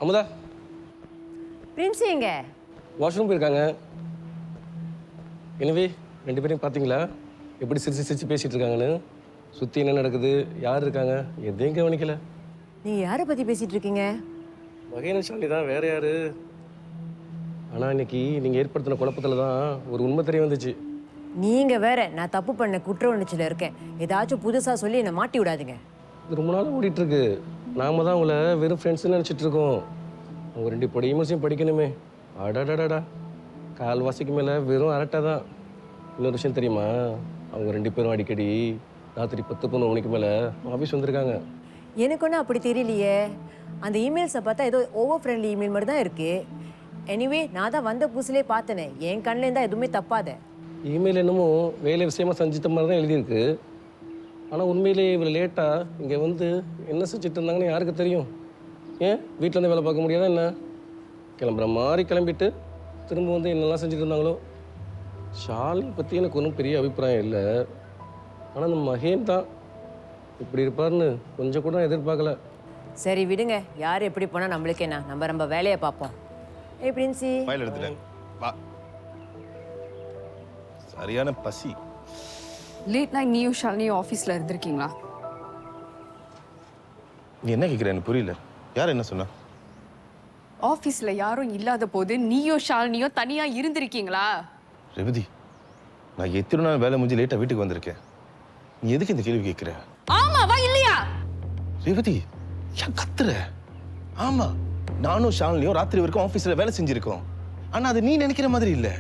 Amudha Prince எங்க? Washroom போயிருக்காங்க. எனவே 2 பேரையும் பார்த்தீங்களா எப்படி சிரிச்சு சிரிச்சு பேசிட்டு இருக்காங்கன்னு? சுற்றி என்ன நடக்குது, யார் இருக்காங்க, எதையும் கவனிக்கல. நீங்க யாரை பத்தி பேசிட்டு இருக்கீங்க? மகேன் ஷாலினி தான், வேற யாரு? ஆனால் இன்னைக்கு நீங்கள் ஏற்படுத்தின குழப்பத்தில் தான் ஒரு உண்மை தெரிய வந்துச்சு. நீங்க வேற, நான் தப்பு பண்ண குற்ற உணர்ச்சியில் இருக்கேன். ஏதாச்சும் புதுசா சொல்லி என்னை மாட்டி விடாதீங்க. இது ரொம்ப நாள் ஓடிட்டு இருக்கு. நாம தான் உங்களை வெறும் ஃப்ரெண்ட்ஸ்ன்னு நினச்சிட்டு இருக்கோம். அவங்க 2 படியும் படிக்கணுமே. அடாடாடாடா, கால்வாசிக்கு மேலே வெறும் அரட்டை தான். இன்னொரு விஷயம் தெரியுமா? அவங்க 2 பேரும் அடிக்கடி ராத்திரி 10-11 மணிக்கு மேலே ஆஃபீஸ் வந்திருக்காங்க. எனக்கு ஒன்றும் அப்படி தெரியலையே. அந்த இமெயில்ஸை பார்த்தா ஏதோ ஓவர் ஃப்ரெண்ட்லி இமெயில் மாதிரி தான் இருக்கு. எனிவே நான் தான் வந்த புதுசுலேயே பார்த்தேனே, என் கண்ணில் இருந்தால் எதுவுமே தப்பாத. இமெயில் என்னமோ வேலை விஷயமா செஞ்சிட்ட மாதிரி தான் எழுதியிருக்கு. ஆனால் உண்மையிலேயே இவ்வளோ லேட்டாக இங்கே வந்து என்ன செஞ்சுட்டு இருந்தாங்கன்னு யாருக்கு தெரியும்? ஏன் வீட்டில் வந்து வேலை பார்க்க முடியாதா என்ன? கிளம்புற மாதிரி கிளம்பிட்டு திரும்ப வந்து என்னெல்லாம் செஞ்சுட்டு இருந்தாங்களோ. ஷாலினி பற்றி எனக்கு ஒன்றும் பெரிய அபிப்பிராயம் இல்லை. ஆனால் அந்த மகேன் தான் இப்படி இருப்பார்னு கொஞ்சம் கூட நான் எதிர்பார்க்கல. சரி விடுங்க, யார் எப்படி போனால் நம்மளுக்கு என்ன, நம்ம வேலையை பார்ப்போம். ஏய் பிரின்சி, ஃபைல் எடுத்துட்டேன். வா. சரியான பசி. லேட் நைட் நீயும் ஷாலினியும் ஆஃபீஸில் இருந்திருக்கீங்களா? நீ என்ன கேட்குற எனக்கு புரியல. யார் என்ன சொன்னா? ஆஃபீஸில் யாரும் இல்லாத போது நீயும் ஷாலினியும் தனியாக இருந்திருக்கீங்களா? ரேவதி, நான் எத்தனை நாள் வேலை முடிஞ்சு லேட்டாக வீட்டுக்கு வந்திருக்கேன். நீ எதுக்கு இந்த கேள்வி கேட்குற? ஆமாவா இல்லையா? ரேவதி, ஏன் கத்துற? ஆமா, நானும் ஷாலினியும் ராத்திரி வரைக்கும் ஆஃபீஸில் வேலை செஞ்சிருக்கோம். ஆனால் அது நீ நினைக்கிற மாதிரி இல்லை.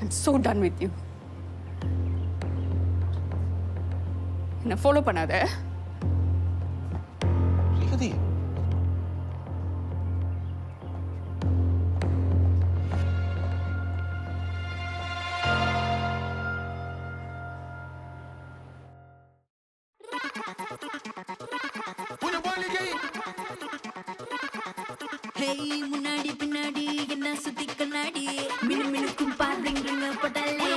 I'm so done with you. என்ன ஃபாலோ பண்ணாத. ரேவதி, முன்னாடி பின்னாடி என்ன சுத்தி கண்ணாடி மினு மினுக்கும் பாருங்க படலே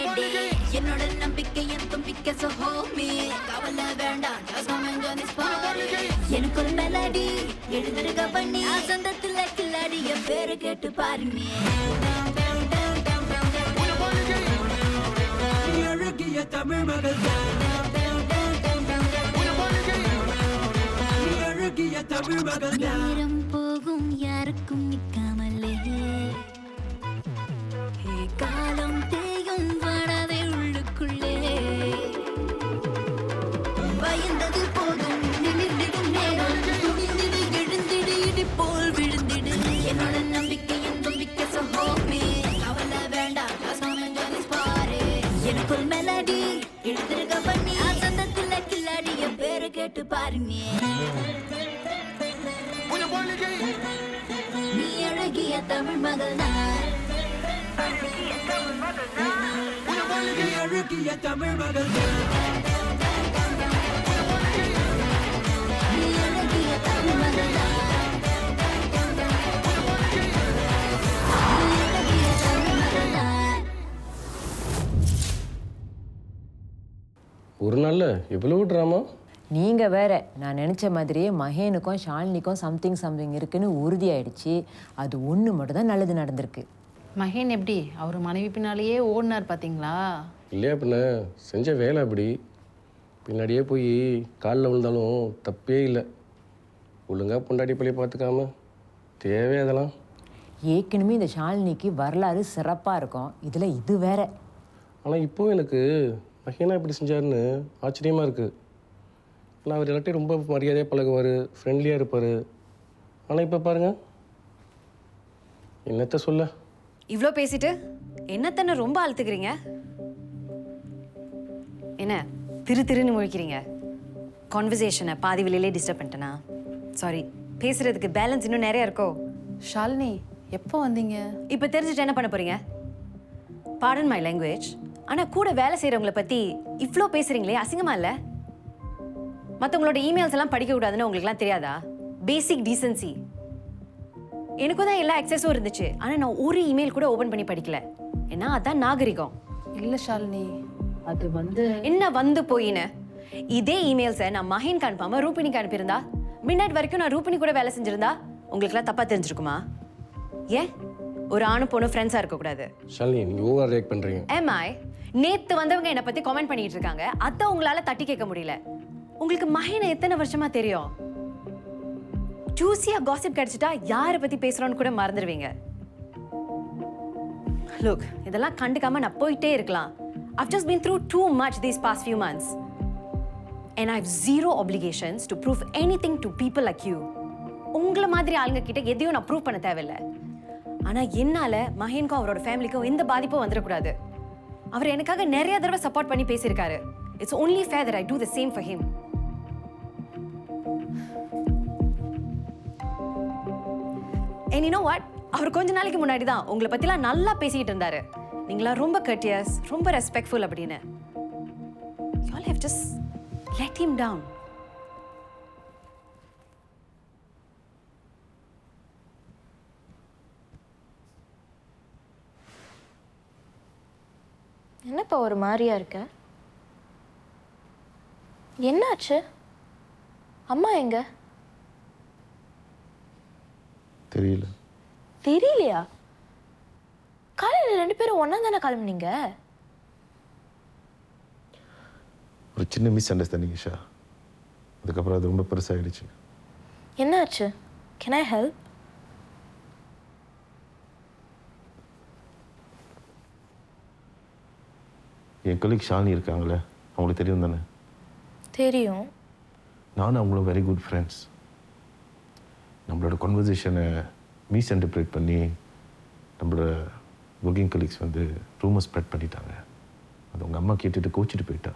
என்னோட நம்பிக்கை என் தும்பிக்கை சோ ஹோமி கவலை வேண்டாம் எனக்கு ஒரு மெலடி எழுதுருக பண்ணி சொந்தத்துல கில்லாடி என் பேரு கேட்டு பாருங்க. அழகிய தமிழ் மகள், அழகிய தமிழ் மகள். நேரம் போகும் யாருக்கும் நிக்காமலே, காலம் தேயும் வாடாதே உள்ளுக்குள்ளே. பயந்தது போதும் நிமிர்ந்திடும் நேரம், துணிந்திடு எழுந்திடு இடி போல் விழுந்திடு. என்னோட நம்பிக்கை என் நம்பிக்கை சகோமி கவலை வேண்டாம் பாரு. எனக்கு ஒரு மெலடி எழுதிருக்க பண்ணி சொந்தத்துல கில்லாடி என் பேரை கேட்டு பாருங்க. நீ அழகிய தமிழ் மகள் தான், அழகிய தமிழ் மகள் தான், நீ அழகிய தமிழ் மகள் தான், நீ அழகிய தமிழ் மகள் தான். ஒரு நாளில் எவ்வளோ ட்ராமா. நீங்க வேற, நான் நினைச்ச மாதிரியே மகேனுக்கும் ஷாலினிக்கும் சம்திங் இருக்குன்னு உறுதியாயிடுச்சு. அது ஒன்று மட்டும் தான் நல்லது நடந்திருக்கு. மகேன் எப்படி அவர் மனைவி பின்னாலேயே ஓடினார் பார்த்தீங்களா? இல்லையா பின்ன, செஞ்ச வேலை அப்படி. பின்னாடியே போய் காலில் விழுந்தாலும் தப்பே இல்லை. ஒழுங்காக பொண்டாட்டி பள்ளியை பார்த்துக்காம தேவை அதெல்லாம். ஏற்கனவே இந்த ஷாலினிக்கு வரலாறு சிறப்பாக இருக்கும், இதில் இது வேற. ஆனால் இப்போவும் எனக்கு மகேனா இப்படி செஞ்சாருன்னு ஆச்சரியமாக இருக்குது. ஆனால் அவர் எல்லாத்தையும் ரொம்ப மரியாதையாக பழகுவார், ஃப்ரெண்ட்லியாக இருப்பார். ஆனால் இப்போ பாருங்கள், என்னத்த சொல்ல. இவ்வளோ பேசிட்டு என்னத்தன்னு ரொம்ப அழுத்துக்கிறீங்க? என்ன திருன்னு முழிக்கிறீங்க? கான்வர்சேஷனை பாதி வெளியிலே டிஸ்டர்ப் பண்ணிட்டேனா? சாரி, பேசுறதுக்கு பேலன்ஸ் இன்னும் நிறைய இருக்கோ? ஷாலினி எப்போ வந்தீங்க? இப்போ தெரிஞ்சுட்டு என்ன பண்ண போறீங்க? பார்டன் மை லாங்குவேஜ், ஆனால் கூட வேலை செய்கிறவங்கள பற்றி இவ்வளோ பேசுகிறீங்களே, அசிங்கமா இல்லை? மற்றவங்களோட இமெயில்ஸ் எல்லாம் படிக்கக்கூடாதுன்னு உங்களுக்குலாம் தெரியாதா? பேசிக் டீசன்சி. எனக்கும் தான் எல்லா அக்சஸும் இருந்துச்சு, ஆனால் நான் ஒரு இமெயில் கூட ஓப்பன் பண்ணி படிக்கல. ஏன்னா அதான் நாகரிகம். இல்லை ஷாலினி, அது என்ன வந்து போயின்னு? இதே இமெயில்ஸை நான் மஹேனுக்கு அனுப்பாம ரூபினிக்கு அனுப்பியிருந்தா மிட் வரைக்கும் நான் ரூபினி கூட வேலை செஞ்சிருந்தா உங்களுக்குலாம் தப்பா தெரிஞ்சிருக்குமா? ஏன் ஒரு ஆணு பொண்ணு ஃப்ரெண்ட்ஸா இருக்கக்கூடாது? ஷாலினி, நீங்கள் ஓவர் ரியாக்ட் பண்ணுறீங்க. ஏமாய் நேத்து வந்தவங்க என்னை பத்தி கமெண்ட் பண்ணிட்டு இருக்காங்க. அதான் உங்களால தட்டி கேட்க முடியல. உங்களுக்கு மஹேனை எத்தனை வருஷமா தெரியும்? ஜூசியா காசிப் கிடைச்சிட்டா யாரை பத்தி பேசுறோன்னு கூட மறந்துடுவீங்க. Look, இதெல்லாம் கண்டுக்காம நான் போயிட்டே இருக்கலாம். I've just been through too much these past few months. And I have zero obligations to prove anything to people like you. உங்களை மாதிரி ஆளுங்க கிட்ட எதையும் நான் ப்ரூவ் பண்ண தேவையில்லை. ஆனா என்னால மஹேனுக்கும் அவரோட ஃபேமிலிக்கும் எந்த பாதிப்பும் வந்துடக்கூடாது. அவர் எனக்காக நிறைய தடவை சப்போர்ட் பண்ணி பேசியிருக்காரு. It's only fair that I do the same for him. And you know what? அவர் கொஞ்ச நாளைக்கு முன்னாடி தான் உங்களை பத்திலாம் நல்லா பேசிக்கிட்டு இருந்தாரு. நீங்களா ரொம்ப courteous, ரொம்ப ரெஸ்பெக்ட்ஃபுல் அப்படின்னு. You all have just let him down. என்னப்பா ஒரு மாதிரியா இருக்க? என்னாச்சு? அம்மா எங்க? தெரியல. தெரியலையா? காலையில் 2 பேரும் ஒண்ணா தானே கிளம்புனீங்க? ஒரு சின்ன மிஸ் அண்டர்ஸ்டாண்டிங் இஷா. அதுக்கப்புறம் அது ரொம்ப பெருசாகிடுச்சு. என்னாச்சு? Can I help? N colleague Shalini இருக்காங்களே, அவங்களுக்கு தெரியும் தானே? தெரியும். நானும் அவங்களும் வெரி குட் ஃப்ரெண்ட்ஸ். நம்மளோட கான்வர்சேஷனை மிஸ் இன்டர்பிரேட் பண்ணி நம்மளோட ஒர்க்கிங் கொலீக்ஸ் வந்து ரூமர் ஸ்ப்ரெட் பண்ணிட்டாங்க. அது உங்கள் அம்மா கேட்டுட்டு கோச்சிட்டு போயிட்டா.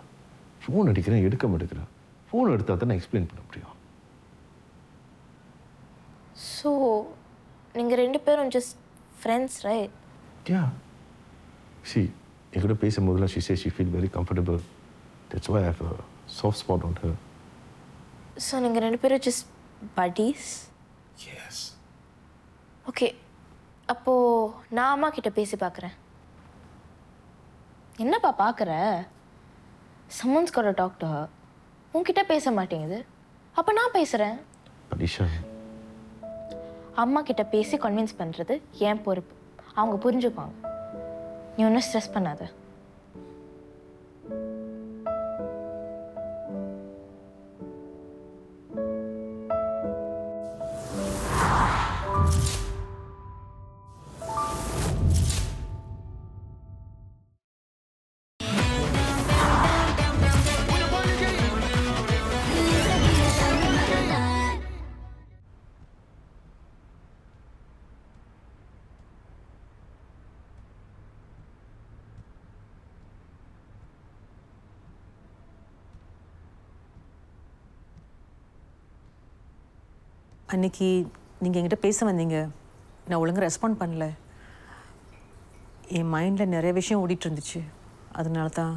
ஃபோன் அடிக்கிறேன், எடுக்க மாட்டேங்கிறேன். ஃபோன் எடுத்தால் தான் நான் எக்ஸ்பிளைன் பண்ண முடியும். ஸோ நீங்கள் 2 பேரும் ஜஸ்ட் ஃப்ரெண்ட்ஸ் ரைட்? யா. சி, என்கிட்ட பேசும்போதெல்லாம் she says she feel very comfortable. That's why I have a soft spot on her. So நீங்கள் 2 பேரும் ஜஸ்ட் buddies? Yes. ஓகே, அப்போது நான் அம்மா கிட்ட பேசி பார்க்குறேன். என்னப்பா பார்க்குற? someone's got to talk to her. உன்கிட்ட பேச மாட்டேங்குது, அப்போ நான் பேசுகிறேன். Isha, அம்மா கிட்ட பேசி கன்வின்ஸ் பண்ணுறது என் பொறுப்பு. அவங்க புரிஞ்சுப்பாங்க. நீ ஒன்றும் ஸ்ட்ரெஸ் பண்ணாத. அன்னைக்கு நீங்கள் என்கிட்ட பேச வந்தீங்க, நான் ஒழுங்காக ரெஸ்பாண்ட் பண்ணல. என் மைண்டில் நிறைய விஷயம் ஓடிட்டு இருந்துச்சு, அதனால தான்.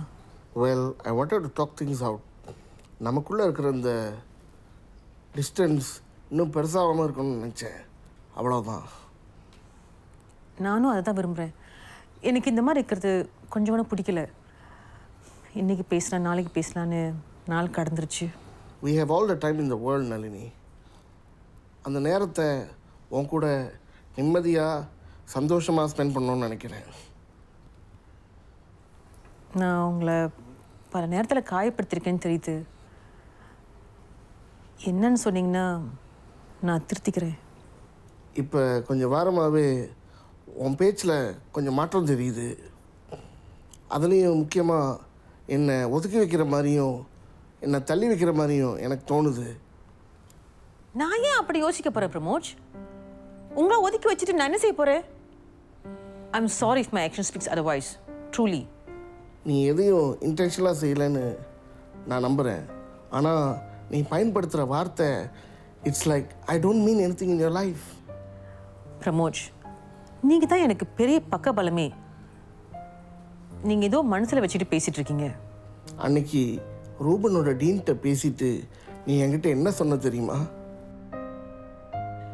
Well, I wanted to talk things out. நமக்குள்ளே இருக்கிற இந்த டிஸ்டன்ஸ் இன்னும் பெருசாகாமல் இருக்கணும்னு நினச்சேன், அவ்வளோதான். நானும் அதை தான் விரும்புகிறேன். எனக்கு இந்த மாதிரி இருக்கிறது கொஞ்சம் கூட பிடிக்கல. இன்றைக்கி பேசலாம், நாளைக்கு பேசலான்னு நாள் கடந்துருச்சு. We have all the time in the world, Nalini. அந்த நேரத்தை உன் கூட நிம்மதியாக சந்தோஷமாக ஸ்பெண்ட் பண்ணணும்னு நினைக்கிறேன். நான் உங்களை பல நேரத்தில் காயப்படுத்திருக்கேன்னு தெரியுது. என்னன்னு சொன்னீங்கன்னா நான் திருத்திக்கிறேன். இப்போ கொஞ்சம் வாரமாகவே உன் பேச்சில் கொஞ்சம் மாற்றம் தெரியுது. அதுலேயும் முக்கியமாக என்னை ஒதுக்கி வைக்கிற மாதிரியும் என்னை தள்ளி வைக்கிற மாதிரியும் எனக்கு தோணுது. நான் ஏன் அப்படி யோசிக்க போகிறேன் பிரமோஜ்? உங்களை ஒதுக்கி வச்சுட்டு நான் என்ன செய்ய போகிறேன்? I'm sorry if my action speaks otherwise. Truly நீ எதையும் இன்டென்ஷனலாக செய்யலைன்னு நான் நம்புகிறேன். ஆனால் நீ பயன்படுத்துகிற வார்த்தை it's like I don't mean anything in your life. Pramod, நீங்கள் தான் எனக்கு பெரிய பக்க பலமே. நீங்கள் ஏதோ மனசில் வச்சுட்டு பேசிகிட்டு இருக்கீங்க. அன்னைக்கு ரூபனோட டீன்கிட்ட பேசிட்டு நீ என்கிட்ட என்ன சொன்ன தெரியுமா?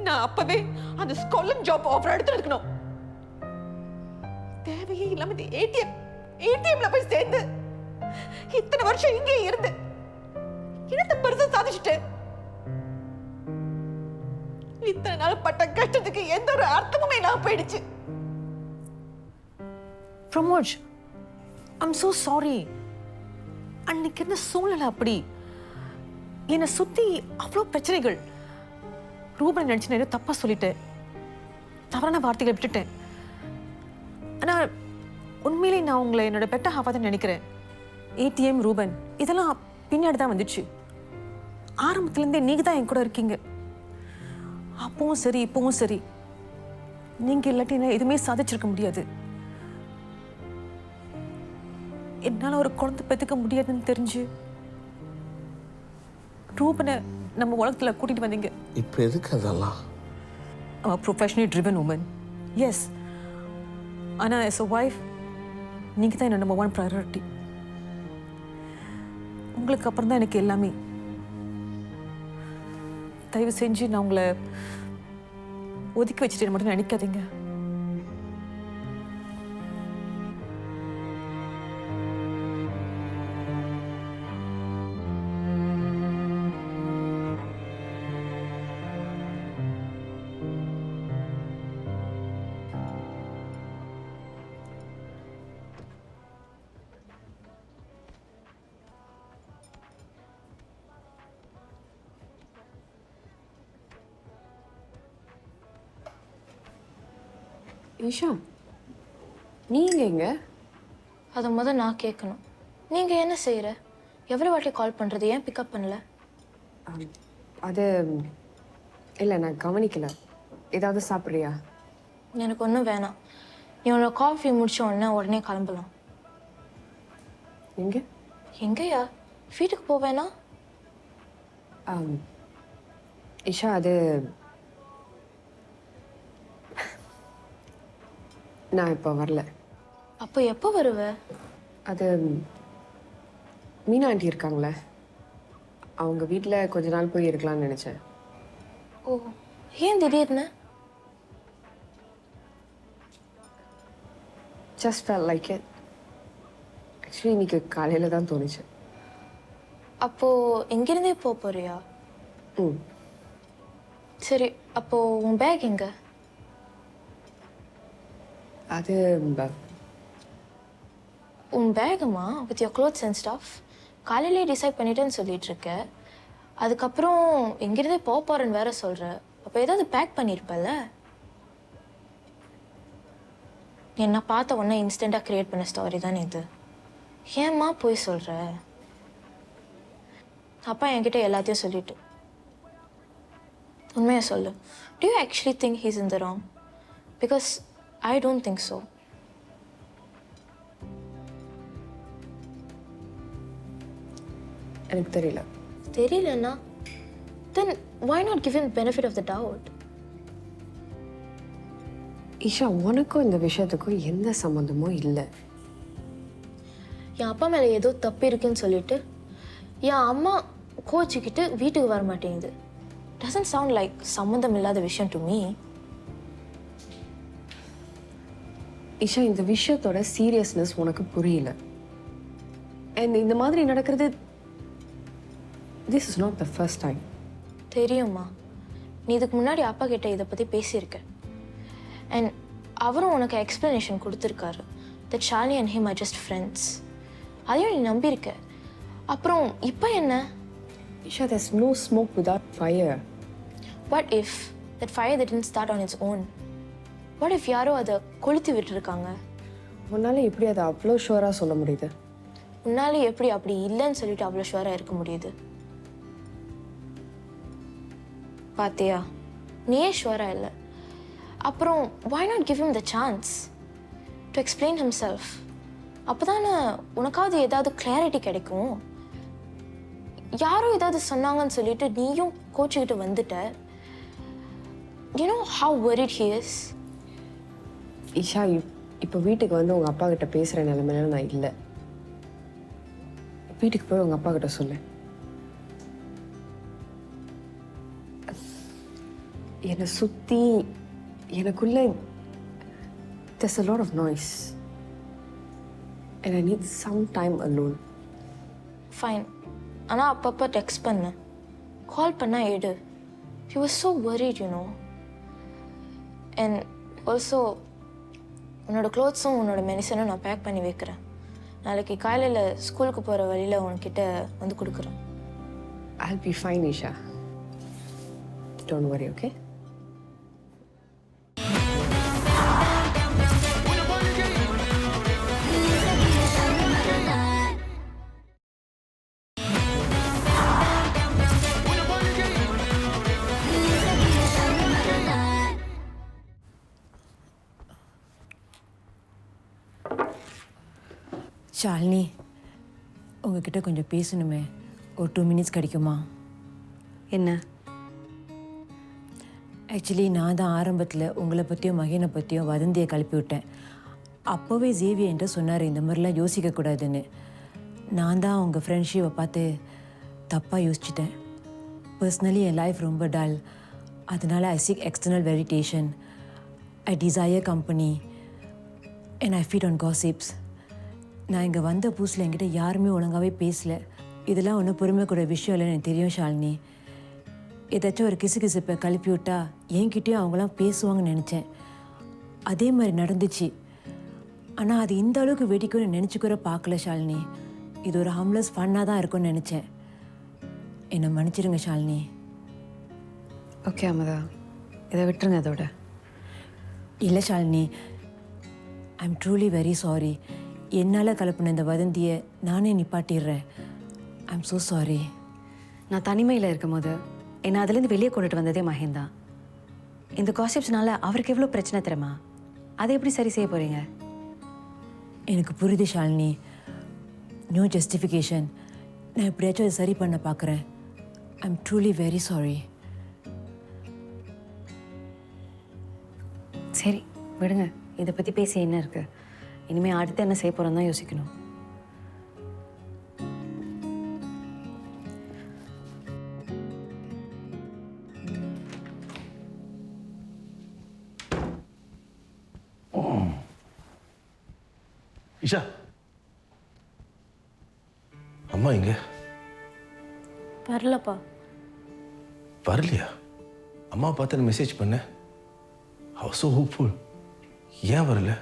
நான் அப்பவே அந்த ஸ்காலர் ஜாப் ஆஃபர் எடுத்துருக்கணும். தேவையே இல்லாம ஏடிஎம்ல போய் சேர்ந்து இத்தனை வருஷம் இங்கே இருந்து என்னத்த பெருசா சாதிச்சுட்டு இத்தனை நாள் பட்ட கஷ்டத்துக்கு எந்த ஒரு அர்த்தமுமே இல்லாம போயிடுச்சு. பிரமோஜ், ஐம் so sorry. அன்னைக்கு இருந்த சூழ்நிலை அப்படி. என்னை சுத்தி அவ்வளோ பிரச்சனைகள். ரூபனை நினைச்சு நான் தப்பா சொல்லிட்டேன், தவறான வார்த்தைகளை விட்டுட்டேன். ஆனா உண்மையிலே நான் உங்களை என்னோட பெட்ட ஹாஃபாக தான் நினைக்கிறேன். ஏடிஎம், ரூபன் இதெல்லாம் பின்னாடி தான் வந்துச்சு. ஆரம்பத்துலேருந்தே நீங்க தான் என் கூட இருக்கீங்க. அப்பவும் சரி இப்பவும் சரி. நீங்க இல்லாட்டி நான் எதுவுமே சாதிச்சிருக்க முடியாது. என்னால ஒரு குழந்தை பெற்றுக்க முடியாதுன்னு தெரிஞ்சு ரூபனை நம்ம உலகத்துல கூட்டிட்டு வந்தீங்க. இப்போ எதுக்கு அதெல்லாம்? Professionally driven woman, yes. ஆனால் as a wife நீங்க தான் என்னோட நம்பர் 1 ப்ரையாரிட்டி. உங்களுக்கு அப்புறம் தான் எனக்கு எல்லாமே. தயவு செஞ்சு நான் உங்களை ஒதுக்கி வச்சுட்டு மட்டும் நினைக்காதீங்க. ஈஷா, நீங்க எங்க? அதை முதல் நான் கேட்கணும். நீங்கள் என்ன செய்கிற? எவ்வளோ வாட்டி கால் பண்ணுறது, ஏன் பிக்கப் பண்ணல? அது இல்லை, நான் கவனிக்கல. ஏதாவது சாப்பிட்றியா? எனக்கு ஒன்றும் வேணாம். நீ உன்னோட காஃபி முடிச்ச உடனே கிளம்பலாம். எங்கே? எங்கேயா? வீட்டுக்கு போவேனா? இஷா, அது நான் இப்போ வரல. அப்போ எப்போ வருவ? அது மீனா ஆண்டி இருக்காங்களே, அவங்க வீட்டில் கொஞ்ச நாள் போய் இருக்கலாம்னு நினச்சேன். ஓ, ஏன் திடீர்னு? Just felt like it. Actually இன்னைக்கு காலையில் தான் தோணுச்சு. அப்போது எங்கேருந்தே போறியா? ம். சரி, அப்போது உன் பேக் எங்கே? அது உன் பேகுமா with your clothes and stuff காலையிலே டிசைட் பண்ணிட்டேன்னு சொல்லிட்டு இருக்க. அதுக்கப்புறம் எங்கிருந்தே போறேன்னு வேற சொல்ற. அப்போ ஏதாவது பேக் பண்ணியிருப்பல? என்ன பார்த்த உடனே இன்ஸ்டண்ட்டாக கிரியேட் பண்ண ஸ்டோரி தானே இது. ஏம்மா போய் சொல்ற? அப்பா என்கிட்ட எல்லாத்தையும் சொல்லிட்டு. உண்மையை சொல்லு. Do you actually think he's in the wrong? Because I don't think so. எனக்கு தெரியல. தெரியலன்னா then why not give him the benefit of the doubt? Isha, உனக்கும் இந்த விஷயத்துக்கும் எந்த சம்மந்தமும் இல்லை. என் அப்பா மேலே ஏதோ தப்பு இருக்குன்னு சொல்லிட்டு என் அம்மா கோச்சிக்கிட்டு வீட்டுக்கு வர மாட்டேங்குது. doesn't sound like சம்மந்தம் இல்லாத விஷயம் to me. ஈஷா, இந்த விஷயத்தோட சீரியஸ்னஸ் உனக்கு புரியல. அண்ட் இந்த மாதிரி நடக்கிறது this is not the first time. தெரியுமா, நீ இதுக்கு முன்னாடி அப்பா கிட்ட இதை பற்றி பேசியிருக்க. அண்ட் அவரும் உனக்கு எக்ஸ்ப்ளனேஷன் கொடுத்துருக்காரு that Shalini and him are just friends. அதையும் நீ நம்பியிருக்க. அப்புறம் இப்போ என்ன? Isha, there's no smoke without fire. What if that fire that didn't start on its own? What if யாரோ அதை கொளுத்தி விட்டுருக்காங்க? உன்னால எப்படி அதை அவ்வளோ ஷுவராக சொல்ல முடியுது? உன்னால எப்படி அப்படி இல்லைன்னு சொல்லிட்டு அவ்வளோ ஷுவராக இருக்க முடியுது? பாத்தியா, நீயே ஷுவராக இல்லை. அப்புறம் why not give him the chance to explain himself? அப்போதானே உனக்காவது ஏதாவது கிளாரிட்டி கிடைக்கும். யாரோ ஏதாவது சொன்னாங்கன்னு சொல்லிட்டு நீயும் கோச்சிக்கிட்டு வந்துட்ட. You know how worried he is? Isha, இப்போ வீட்டுக்கு வந்து உங்கள் அப்பா கிட்ட பேசுகிற நிலைமையில நான் இல்லை. வீட்டுக்கு போய் உங்கள் அப்பா கிட்ட சொல்லு. என்னை சுற்றி எனக்குள்ள there's a lot of noise and I need some time alone. Fine, ஆனால் அப்பப்போ டெக்ஸ்ட் பண்ணு, கால் பண்ணால் எடு. He was so worried, you know. And also, உன்னோட க்ளோத்ஸும் உன்னோட மெடிசனும் நான் பேக் பண்ணி வைக்கிறேன். நாளைக்கு காலையில் ஸ்கூலுக்கு போகிற வழியில் உன்கிட்ட வந்து கொடுக்குறேன். I'll be fine, Isha. Don't worry, okay? Shalini, உங்ககிட்ட கொஞ்சம் பேசணுமே. ஒரு 2 minutes கிடைக்குமா? என்ன? ஆக்சுவலி நான் தான் ஆரம்பத்தில் உங்களை பற்றியும் மகனை பற்றியும் வதந்தியை கிளப்பி விட்டேன். அப்போவே ஜேவியர் என்கிட்ட சொன்னார் இந்த மாதிரிலாம் யோசிக்கக்கூடாதுன்னு. நான் தான் உங்கள் ஃப்ரெண்ட்ஷிப்பை பார்த்து தப்பாக யோசிச்சிட்டேன். பர்சனலி என் லைஃப் ரொம்ப டல். அதனால் I seek external validation. I desire company and I feed on gossips. நான் இங்கே வந்த புதுசில் என்கிட்ட யாருமே ஒழுங்காகவே பேசலை. இதெல்லாம் ஒன்றும் பொறுமைக்கூட விஷயம் இல்லைன்னு எனக்கு தெரியும் ஷாலினி. ஏதாச்சும் ஒரு கிசுகிசுப்பை கிளப்பி விட்டா என்கிட்டயும் அவங்களாம் பேசுவாங்கன்னு நினச்சேன். அதே மாதிரி நடந்துச்சு. ஆனால் அது இந்த அளவுக்கு வெடிக்கும்னு நினச்சிக்கூட பார்க்கல ஷாலினி. இது ஒரு ஹார்ம்லெஸ் ஃபன்னாக தான் இருக்கும்னு நினச்சேன். என்னை மன்னிச்சிடுங்க ஷாலினி. ஓகே அமுதா, இதை விட்டுருங்க அதோட. இல்லை Shalini, I am truly very sorry. என்னால் கலப்பின இந்த வதந்தியை நானே நிப்பாட்டிடுறேன். I am so sorry. நான் தனிமையில் இருக்கும் போது என்னை அதுலேருந்து வெளியே கொண்டுட்டு வந்ததே மகன் தான். இந்த காசிப்ஸ்னால அவருக்கு எவ்வளோ பிரச்சனை தெரியுமா? அதை எப்படி சரி செய்ய போகிறீங்க? எனக்கு புரியுது ஷாலினி. No justification. நான் எப்படியாச்சும் அதை சரி பண்ண பார்க்குறேன். ஐ எம் ட்ரூலி வெரி சாரி. சரி விடுங்க, இதை பற்றி பேசி என்ன இருக்கு? இனிமேல் அடுத்து என்ன செய்ய போகிறோம் தான் யோசிக்கணும். இஷா, அம்மா எங்க? வரலப்பா. வரலையா? அம்மா பார்த்து மெசேஜ் பண்ண. I was so hopeful. ஏன் வரல?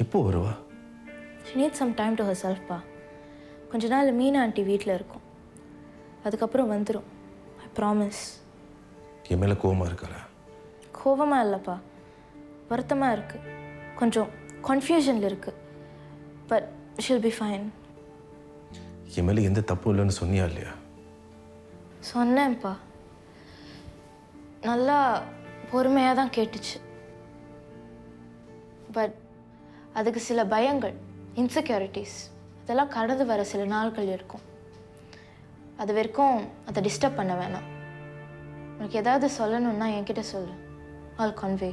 எப்போ வருவா? She needs some time to herself பா. கொஞ்ச நாள் மீனா ஆண்டி வீட்டில் இருக்கும். அதுக்கப்புறம் வந்துடும். I promise. என் மேலே கோவமாக இருக்காளா? கோபமாக இல்லைப்பா, வருத்தமாக இருக்கு. கொஞ்சம் கன்ஃபியூஷனில் இருக்கு. But she'll be fine. என் மேலே எந்த தப்பும் இல்லைன்னு சொன்னியா இல்லையா? சொன்னேன்ப்பா. நல்லா பொறுமையாக தான் கேட்டுச்சு. பட் அதுக்கு சில பயங்கள், இன்செக்யூரிட்டிஸ் அதெல்லாம் கடந்து வர சில நாட்கள் இருக்கும். அது வரைக்கும் அதை டிஸ்டர்ப் பண்ண வேணாம். உனக்கு ஏதாவது சொல்லணும்னா என்கிட்ட சொல்லு. All convey.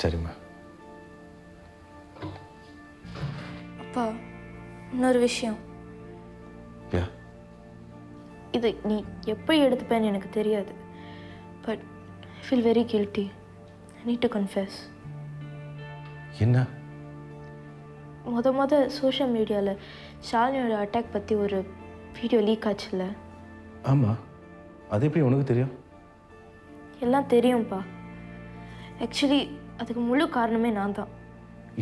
சரிம்மா. அப்பா, இன்னொரு விஷயம். இது நீ எப்படி எடுத்துப்பேன்னு எனக்கு தெரியாது. But I feel very guilty. I need to confess. என்ன? முத சோஷியல் மீடியாவில் ஷாலினியோட அட்டாக் பற்றி ஒரு வீடியோ லீக் ஆச்சுல்ல? ஆமாம். அது எப்படி உனக்கு தெரியும்? எல்லாம் தெரியும்ப்பா. ஆக்சுவலி அதுக்கு முழு காரணமே நான் தான்.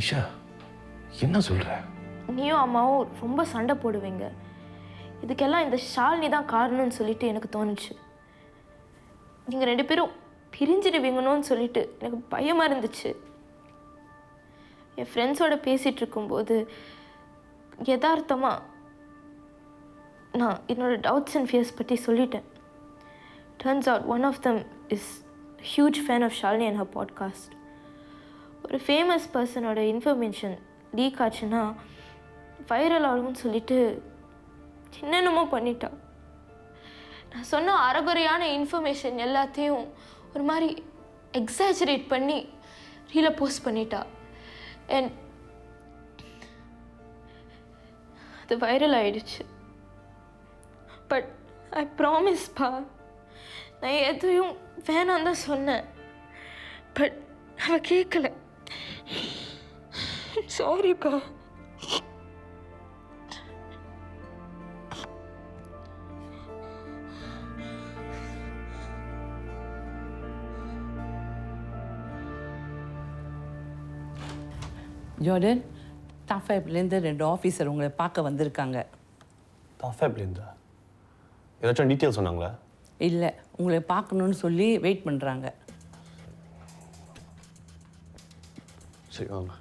இஷா, என்ன சொல்கிற? நீயும் அம்மாவும் ரொம்ப சண்டை போடுவீங்க. இதுக்கெல்லாம் இந்த ஷாலினி தான் காரணம்னு சொல்லிட்டு எனக்கு தோணுச்சு. நீங்கள் 2 பேரும் பிரிஞ்சிடுவீங்கன்னு சொல்லிட்டு எனக்கு பயமாக இருந்துச்சு. என் ஃப்ரெண்ட்ஸோட பேசிகிட்டு இருக்கும்போது யதார்த்தமாக நான் என்னோட டவுட்ஸ் அண்ட் ஃபியர்ஸ் பற்றி சொல்லிட்டேன். Turns out one of them is huge fan of Shalini and her podcast. ஒரு ஃபேமஸ் பர்சனோட இன்ஃபர்மேஷன் லீக் ஆச்சுன்னா வைரல் ஆகும்னு சொல்லிட்டு என்னென்னமோ பண்ணிட்டா. நான் சொன்ன அறகுறையான இன்ஃபர்மேஷன் எல்லாத்தையும் ஒரு மாதிரி எக்ஸாஜரேட் பண்ணி ரீலை போஸ்ட் பண்ணிட்டா. அண்ட் அது வைரல் ஆயிடுச்சு. பட் ஐ ப்ராமிஸ்ப்பா, நான் எதையும் வேணாம் தான் சொன்னேன். பட் அவள் கேட்கல. சாரிப்பா. ஜார்டன் டாஃபேப்லேருந்து 2 ஆஃபீஸர் உங்களை பார்க்க வந்திருக்காங்க. டாஃபேப்லேருந்தா? ஏதாச்சும் டீட்டெயில் சொன்னாங்களா? இல்லை, உங்களை பார்க்கணுன்னு சொல்லி வெயிட் பண்ணுறாங்க. சரி வாங்க.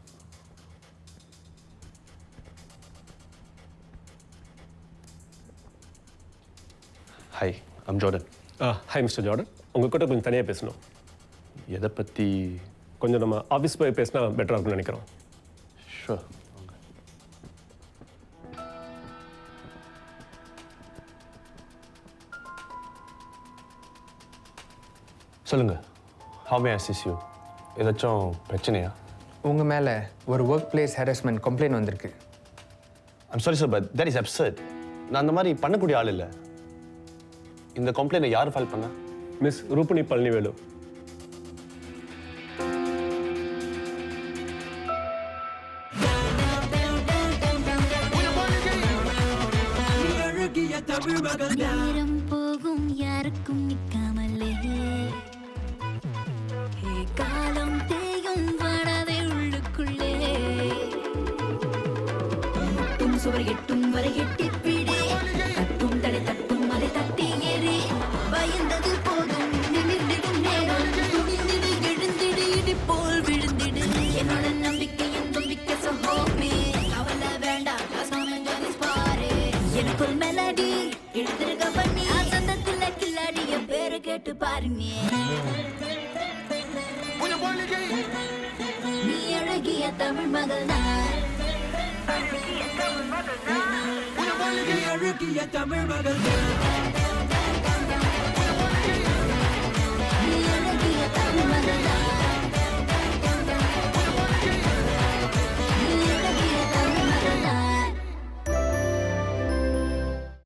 Hi, I'm Jordan. Hi mister Jordan, உங்ககிட்ட கொஞ்சம் தனியாக பேசணும். எதை பற்றி? கொஞ்சம் நம்ம ஆஃபீஸ் போய் பேசினா பெட்டராக இருக்கும்னு நினைக்கிறோம். ஷூர். சொல்லுங்கள். How may I assist you? ஏதாச்சும் பிரச்சனையா? உங்கள் மேலே ஒரு ஒர்க் பிளேஸ் ஹராஸ்மெண்ட் கம்ப்ளைண்ட் வந்திருக்கு. I'm sorry sir, but that is absurd. நான் அந்த மாதிரி பண்ணக்கூடிய ஆள் இல்லை. இந்த கம்ப்ளைண்ட்டை யார் ஃபைல் பண்ண? மிஸ் ரூபினி பழனிவேலு. நேரம் போகும் யாருக்கும் நிற்காமலே, காலம் தேயும் வாடாதே உள்ளுக்குள்ளே, முட்டும் சுவர் எட்டும் வரை எட்டி பிடி, தட்டும் தடை தட்டும் அதை தட்டி ஏறி, பயந்தது போதும் நிமிர்ந்திடும் நேரம், துணிந்திடு எழுந்திடு இடி போல் விழுந்திடு, என்னோட நம்பிக்கை என் நம்பிக்கை சகோமே, கவலை வேண்டாம் பாரு, எனக்கு ஒரு மெலடி எழுதிருக்க பண்ணி ஆசந்தத்தில் கில்லாடிய பேரை கேட்டு பாருங்க. நீ அழகிய தமிழ் மகள் நான், அழகிய தமிழ் மகள் நான்.